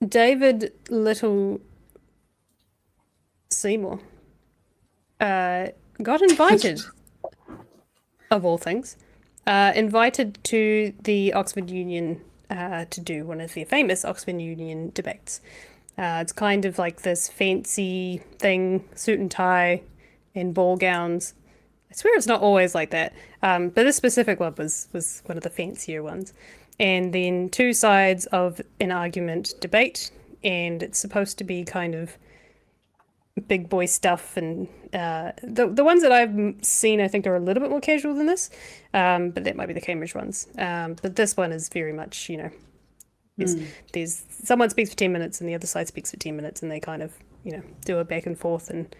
David Little Seymour got invited, of all things, invited to the Oxford Union to do one of their famous Oxford Union debates. It's kind of like this fancy thing, suit and tie and ball gowns. I swear it's not always like that. But this specific one was one of the fancier ones. And then two sides of an argument debate, and it's supposed to be kind of big boy stuff. And the ones that I've seen, I think, are a little bit more casual than this. But that might be the Cambridge ones. But this one is very much, there's someone speaks for 10 minutes and the other side speaks for 10 minutes, and they kind of, do a back and forth and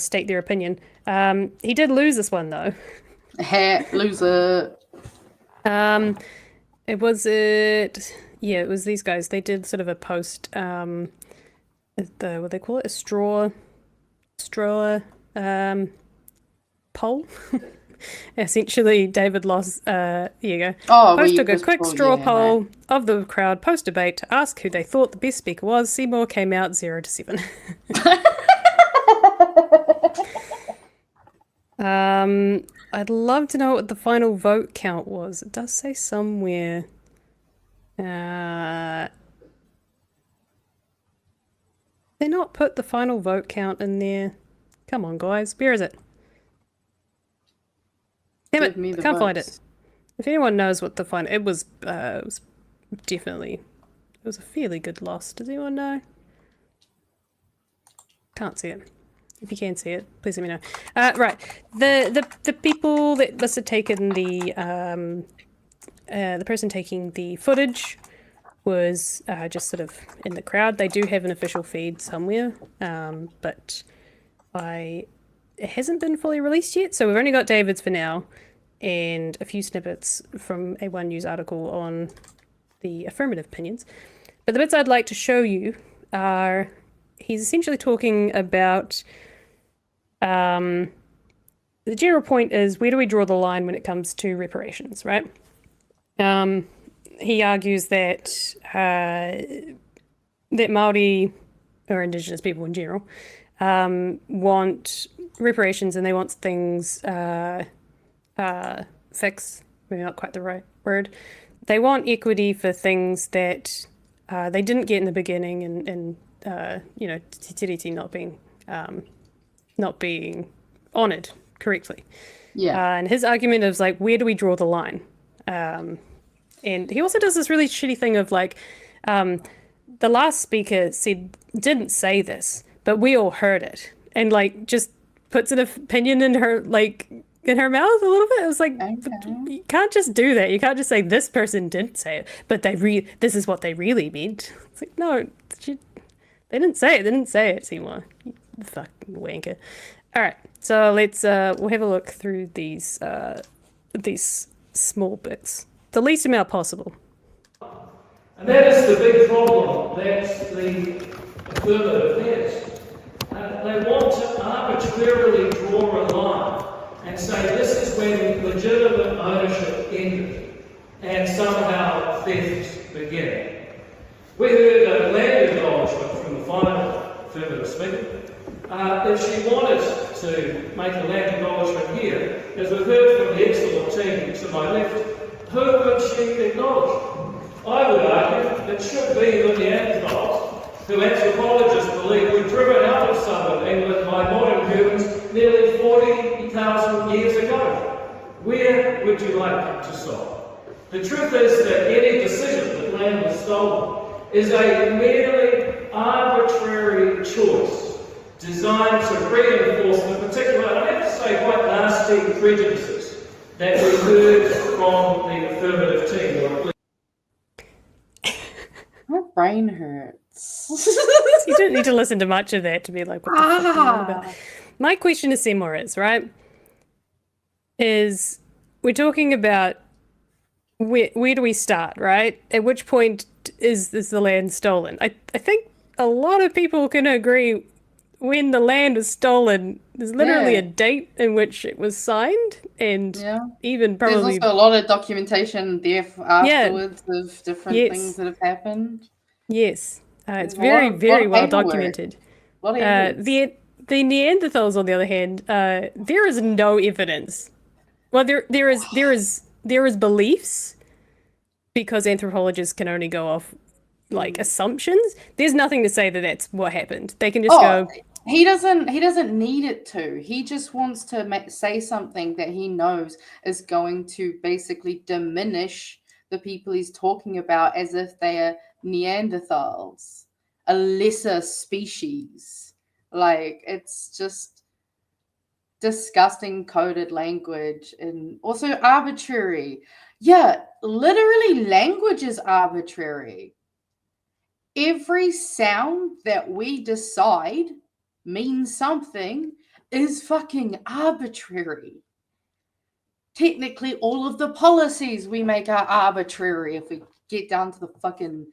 state their opinion. He did lose this one, though. Loser. It was these guys. They did sort of a post, what they call it, a straw poll. Essentially, David lost. Here you go. Post took a quick straw poll of the crowd post debate to ask who they thought the best speaker was. Seymour came out 0-7. I'd love to know what the final vote count was. It does say somewhere. They not put the final vote count in there. Come on, guys. Where is it? Damn it! I can't find it. If anyone knows what the final, it was definitely, it was a fairly good loss. Does anyone know? Can't see it. If you can see it, please let me know. Right, the people that must have taken the person taking the footage was just sort of in the crowd. They do have an official feed somewhere, but it hasn't been fully released yet. So we've only got David's for now, and a few snippets from a One News article on the affirmative opinions. But the bits I'd like to show you are, he's essentially talking about the general point is, where do we draw the line when it comes to reparations, right? He argues that that Māori, or Indigenous people in general, want reparations, and they want things fixed, maybe not quite the right word. They want equity for things that they didn't get in the beginning, and te tiriti not being honoured correctly. Yeah. And his argument is like, where do we draw the line? And he also does this really shitty thing of like, the last speaker didn't say this, but we all heard it, and like just puts an opinion in her mouth a little bit. It was like, okay. You can't just do that. You can't just say this person didn't say it, but this is what they really meant. It's like, no, they didn't say it. They didn't say it, Seymour. You fucking wanker. All right, so let's we'll have a look through these small bits, the least amount possible. And that is the big problem that the affirmative has. They want to arbitrarily draw a line and say this is when legitimate ownership ended and somehow theft began. We heard a land acknowledgement from the final affirmative speaker. If she wanted to make a land acknowledgement here, as we've heard from the excellent team to my left, who would she acknowledge? I would argue it should be the Neanderthals, who anthropologists believe were driven out of southern England by modern humans nearly 40,000 years ago. Where would you like to stop? The truth is that any decision that land was stolen is a merely arbitrary choice designed to reinforce the particular, I have to say, quite nasty prejudices that we heard from the affirmative team. My brain hurts. You don't need to listen to much of that to be like, what the fuck are you on about? My question to Seymour is, right, is we're talking about where do we start, right? At which point is the land stolen? I think a lot of people can agree when the land was stolen, there's literally a date in which it was signed, and even probably... There's also a lot of documentation there afterwards of different things that have happened. Yes. It's There's a very, lot very of well paperwork, documented. a lot of evidence. The Neanderthals, on the other hand, there is no evidence. Well, there is beliefs, because anthropologists can only go off like assumptions. There's nothing to say that that's what happened. They can just Oh, go, he doesn't need it to. He just wants to say something that he knows is going to basically diminish the people he's talking about as if they are Neanderthals, a lesser species. Like, it's just disgusting coded language, and also arbitrary. Yeah, literally language is arbitrary. Every sound that we decide means something is fucking arbitrary. Technically, all of the policies we make are arbitrary if we get down to the fucking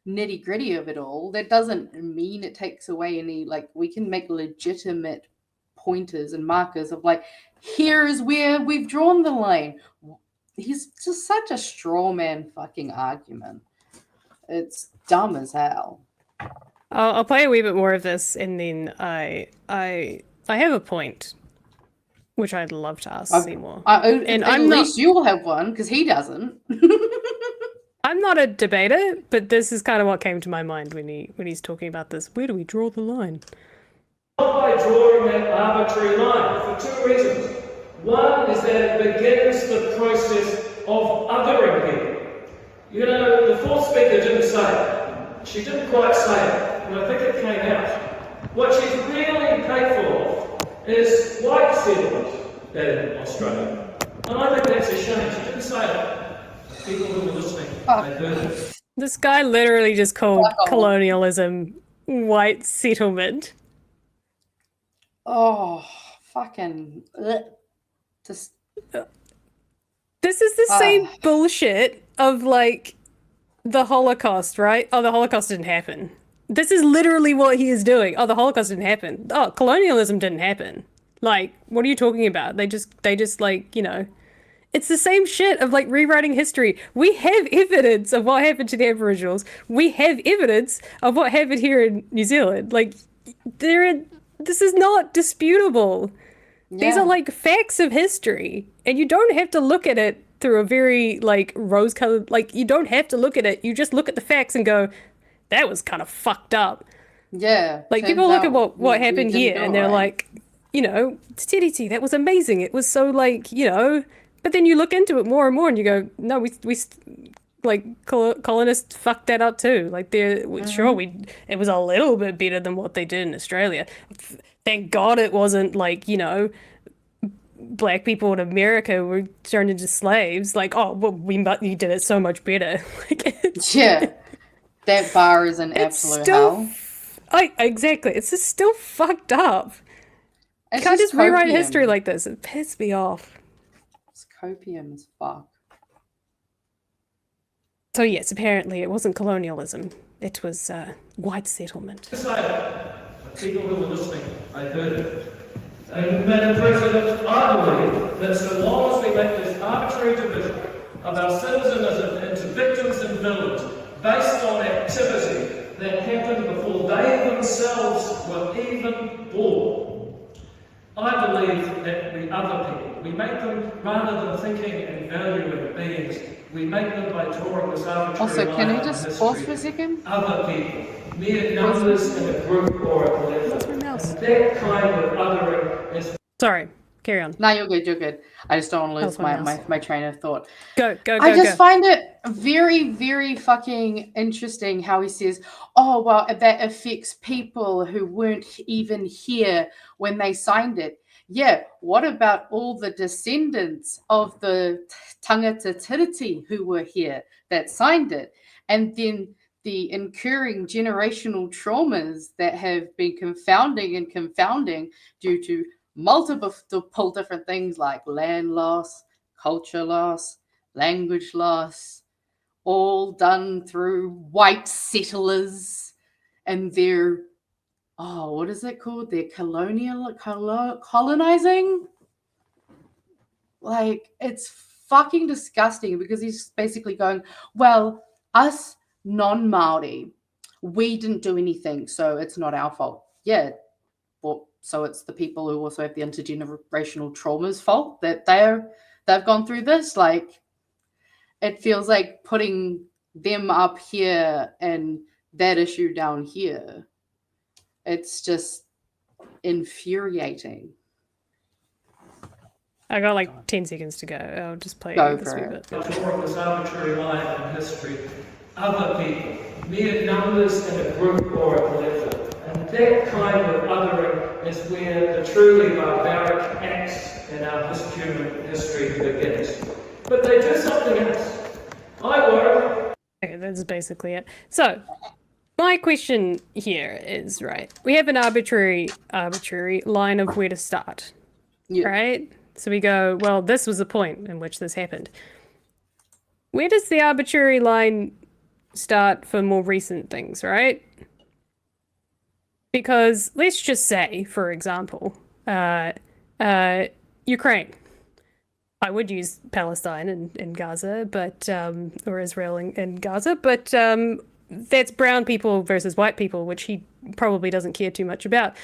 nitty gritty of it all. That doesn't mean it takes away any, like, we can make legitimate pointers and markers of, like, here is where we've drawn the line. He's just such a straw man fucking argument. It's dumb as hell. I'll play a wee bit more of this, and then I have a point, which I'd love to ask Seymour. And at least you'll have one, because he doesn't. I'm not a debater, but this is kind of what came to my mind when he's talking about this. Where do we draw the line? Not by drawing that arbitrary line, for two reasons. One is that it begins the process of othering people. You know, the fourth speaker didn't say it. She didn't quite say it, and I think it came out. What she's really paid for is white settlement in Australia. And I think that's a shame. She didn't say it. People who were listening, they heard it. This guy literally just called colonialism white settlement. Oh, fucking... Just... This is the same bullshit of, like, the Holocaust, right? Oh, the Holocaust didn't happen. This is literally what he is doing. Oh, the Holocaust didn't happen. Oh, colonialism didn't happen. Like, what are you talking about? They just like, you know, it's the same shit of, like, rewriting history. We have evidence of what happened to the Aboriginals. We have evidence of what happened here in New Zealand. Like, this is not disputable. Yeah. These are, like, facts of history. And you don't have to look at it through a very, like, rose-colored... Like, you don't have to look at it. You just look at the facts and go, that was kind of fucked up. Yeah. Like, people look at what happened here, and they're like, you know, TDT, that was amazing. It was so, like, you know... But then you look into it more and more, and you go, no, we like, colonists fucked that up too. Like, sure, it was a little bit better than what they did in Australia. Thank God it wasn't, like, you know, black people in America were turned into slaves. Like, oh, well, you did it so much better. Like, yeah, that bar is an absolute hell. Exactly, it's just still fucked up. You can't just rewrite history like this. It pissed me off. Copium as fuck. So yes, apparently it wasn't colonialism. It was white settlement. People who were listening, I heard it. And Madam President, I believe that so long as we make this arbitrary division of our citizenism into victims and villains based on activity that happened before they themselves were even born, I believe that we other people, we make them, rather than thinking and valuing beings, we make them by drawing this arbitrary also, line. can you just pause for a second? Other people, mere numbers in a group or a collective. And that kind of othering is... Sorry, carry on. No, you're good. I just don't want to lose my train of thought. Go. I just find it very, very fucking interesting how he says, oh, well, that affects people who weren't even here when they signed it. Yeah, what about all the descendants of the tangata tiriti who were here that signed it? And then the incurring generational traumas that have been confounding due to multiple different things like land loss, culture loss, language loss, all done through white settlers and their, what is it called? Their colonizing? Like, it's fucking disgusting because he's basically going, well, us non-Māori, we didn't do anything, so it's not our fault. Yeah, well, so it's the people who also have the intergenerational trauma's fault that they've gone through this. Like, it feels like putting them up here and that issue down here. It's just infuriating. I got like 10 seconds to go. I'll just play Go this for wee it. bit. The draw of this arbitrary line in history, other people, mere numbers in a group or a collective. And that kind of othering is where the truly barbaric acts in our human history begins. But they do something else. I work. Okay, that's basically it. So, my question here is, right, we have an arbitrary line of where to start, Yeah. right? So we go, well, this was the point in which this happened. Where does the arbitrary line start for more recent things, right? Because let's just say, for example, Ukraine. I would use Palestine and Gaza, but or Israel and Gaza, but that's brown people versus white people, which he probably doesn't care too much about.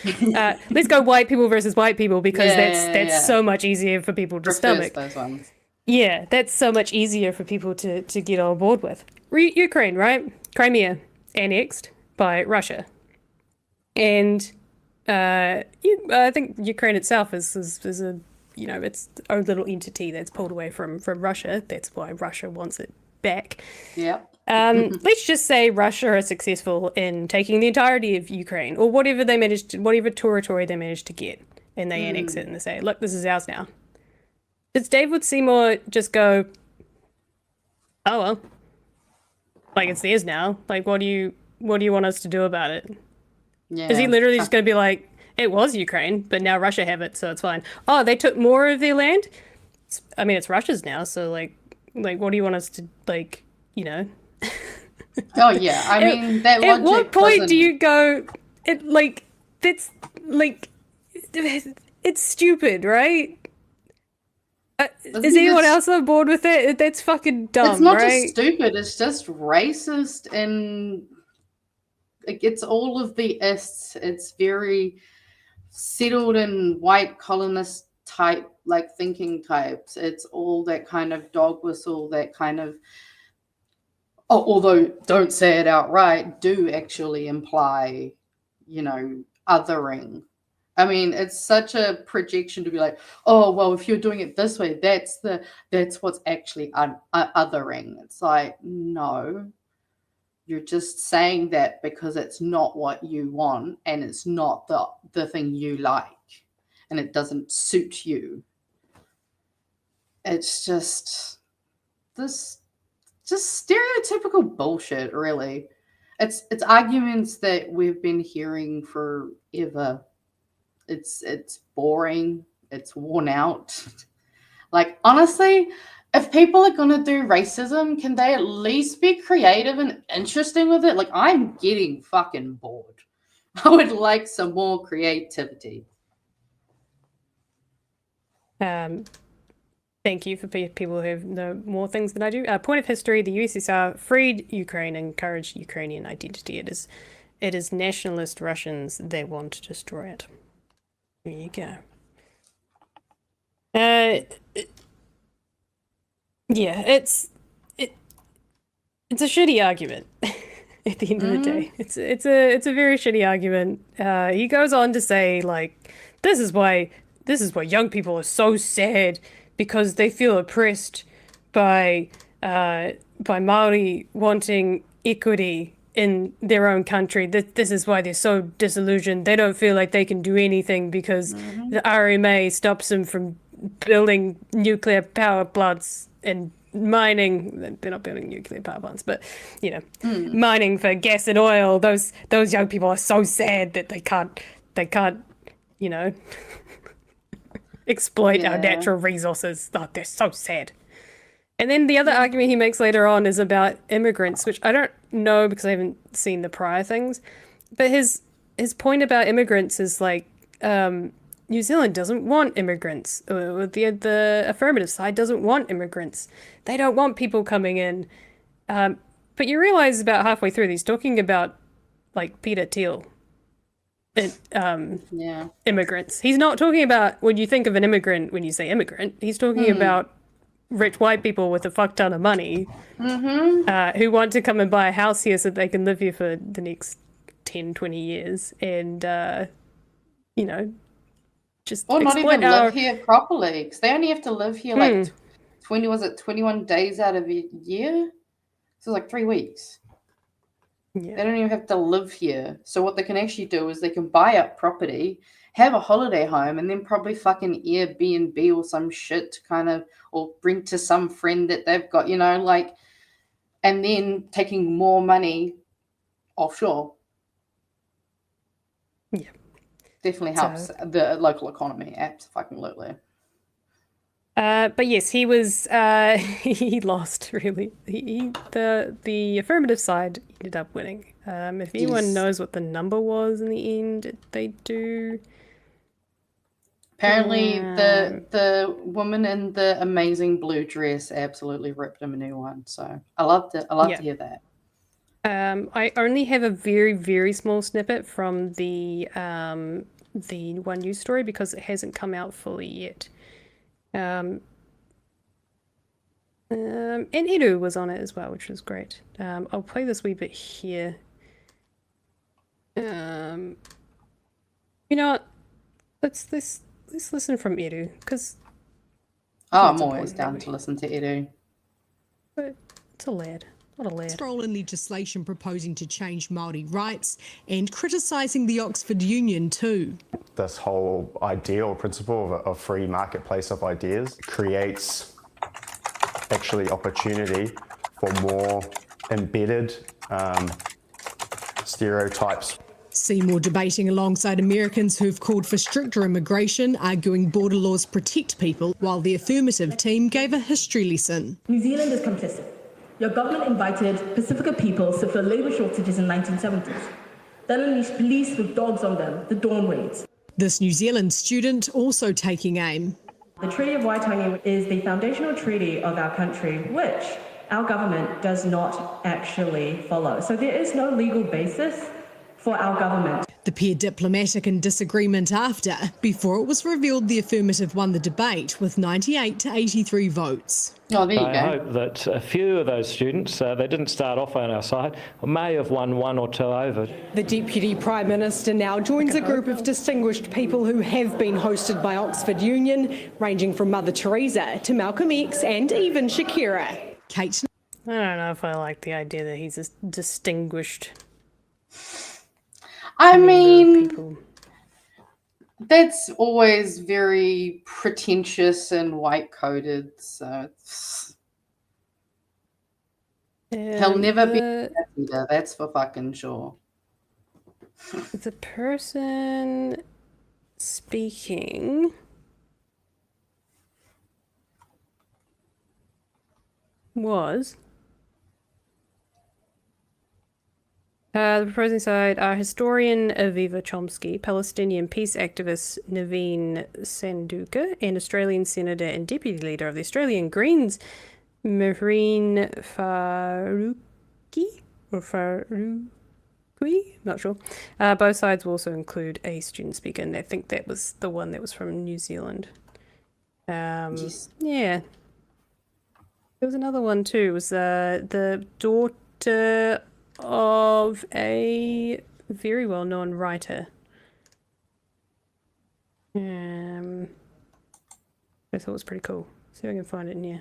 Let's go white people versus white people because that's so much easier for people to stomach. Those ones. Yeah, that's so much easier for people to get on board with. Ukraine, right? Crimea, annexed by Russia. And I think Ukraine itself is a, its own little entity that's pulled away from Russia. That's why Russia wants it back. Yeah. Let's just say Russia are successful in taking the entirety of Ukraine, or whatever territory they managed to get, and they annex it and they say, look, this is ours now. Does David Seymour just go, oh well, like it's theirs now? Like, what do you want us to do about it? Yeah. Is he literally just going to be like, it was Ukraine, but now Russia have it, so it's fine. Oh, they took more of their land? It's Russia's now, so like, what do you want us to, like, Oh yeah, I mean that logic. At what point doesn't- do you go? That's like, it's stupid, right? Is anyone else on board with it? That's fucking dumb, It's not right? just stupid. It's just racist, and it gets all of the ists. It's very settled in white colonist type, like thinking types. It's all that kind of dog whistle, that kind of. Oh, although don't say it outright, do actually imply, othering. I mean, it's such a projection to be like, oh, well, if you're doing it this way, that's what's actually othering. It's like, no, you're just saying that because it's not what you want and it's not the thing you like and it doesn't suit you. It's just this. Just stereotypical bullshit, really. It's arguments that we've been hearing forever. It's boring. It's worn out. Like, honestly, if people are gonna do racism, can they at least be creative and interesting with it? Like, I'm getting fucking bored. I would like some more creativity. Thank you for people who know more things than I do. Point of history: the USSR freed Ukraine and encouraged Ukrainian identity. It is nationalist Russians. They want to destroy it. There you go. It's a shitty argument. At the end of the day, it's a very shitty argument. He goes on to say, like, this is why young people are so sad, because they feel oppressed by Maori wanting equity in their own country. This is why they're so disillusioned. They don't feel like they can do anything because the RMA stops them from building nuclear power plants and mining. They're not building nuclear power plants, but mining for gas and oil. Those young people are so sad that they can't exploit our natural resources. Oh, they're so sad. And then the other argument he makes later on is about immigrants, which I don't know because I haven't seen the prior things. But his point about immigrants is like, New Zealand doesn't want immigrants. The affirmative side doesn't want immigrants. They don't want people coming in. But you realize about halfway through, he's talking about like Peter Thiel Yeah. immigrants. He's not talking about when you think of an immigrant, when you say immigrant, he's talking about rich white people with a fuck ton of money who want to come and buy a house here so they can live here for the next 10, 20 years and, just Or not exploit even live here properly, because they only have to live here like 21 days out of a year? So like 3 weeks. Yeah. They don't even have to live here. So what they can actually do is they can buy up property, have a holiday home, and then probably fucking Airbnb or some shit to kind of, or bring to some friend that they've got, and then taking more money offshore. Yeah. Definitely helps the local economy. Absolutely. But yes, he was, he lost, really. The affirmative side ended up winning. If anyone knows what the number was in the end, they do. Apparently, the woman in the amazing blue dress absolutely ripped him a new one. So I love to hear that. I only have a very, very small snippet from the One News story because it hasn't come out fully yet. And Edu was on it as well, which was great. I'll play this wee bit here. You know what? Let's listen from Edu, because I'm always down to listen to Edu. But it's a lad. What a lad. Role in legislation proposing to change Māori rights and criticising the Oxford Union too. This whole idea or principle of a free marketplace of ideas creates actually opportunity for more embedded stereotypes. Seymour debating alongside Americans who've called for stricter immigration, arguing border laws protect people, while the affirmative team gave a history lesson. New Zealand is complicit. Your government invited Pacifica peoples to fill labour shortages in the 1970s. Then unleashed police with dogs on them, the Dawn Raids. This New Zealand student also taking aim. The Treaty of Waitangi is the foundational treaty of our country, which our government does not actually follow. So there is no legal basis for our government. The pair diplomatic in disagreement after, before it was revealed the affirmative won the debate with 98 to 83 votes. Oh, there you go. I hope that a few of those students, they didn't start off on our side, may have won one or two over. The Deputy Prime Minister now joins a group of distinguished people who have been hosted by Oxford Union, ranging from Mother Teresa to Malcolm X and even Shakira. Kate. I don't know if I like the idea that he's a distinguished. I mean, people. That's always very pretentious and white-coded, so he'll never be a leader, that's for fucking sure. The person speaking was the proposing side are historian Aviva Chomsky, Palestinian peace activist Naveen Sanduka, and Australian Senator and Deputy Leader of the Australian Greens, Mehreen Faruqi, or Faruqi, not sure. Both sides will also include a student speaker, and I think that was the one that was from New Zealand. Yes. Yeah. There was another one too. It was the daughter of a very well-known writer. I thought it was pretty cool. See if I can find it in here.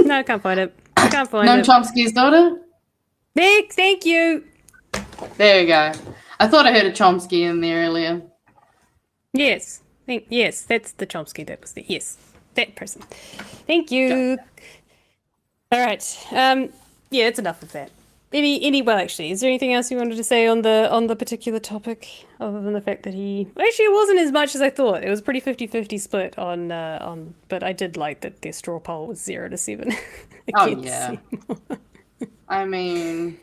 No, I can't find it. I can't find Noam it. Chomsky's daughter? Thank you. There you go. I thought I heard a Chomsky in there earlier. Yes. Yes, that's the Chomsky that was there. Yes, that person. Thank you. All right. Yeah, it's enough of that. Well, actually, is there anything else you wanted to say on the particular topic, other than the fact that he actually it wasn't as much as I thought. It was a pretty 50-50 split on, but I did like that their straw poll was 0-7. Oh yeah. I mean,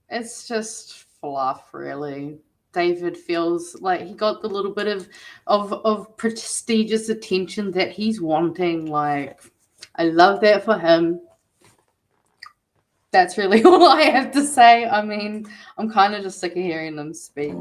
it's just fluff, really. David feels like he got the little bit of prestigious attention that he's wanting. Like, I love that for him. That's really all I have to say. I mean, I'm kind of just sick of hearing them speak.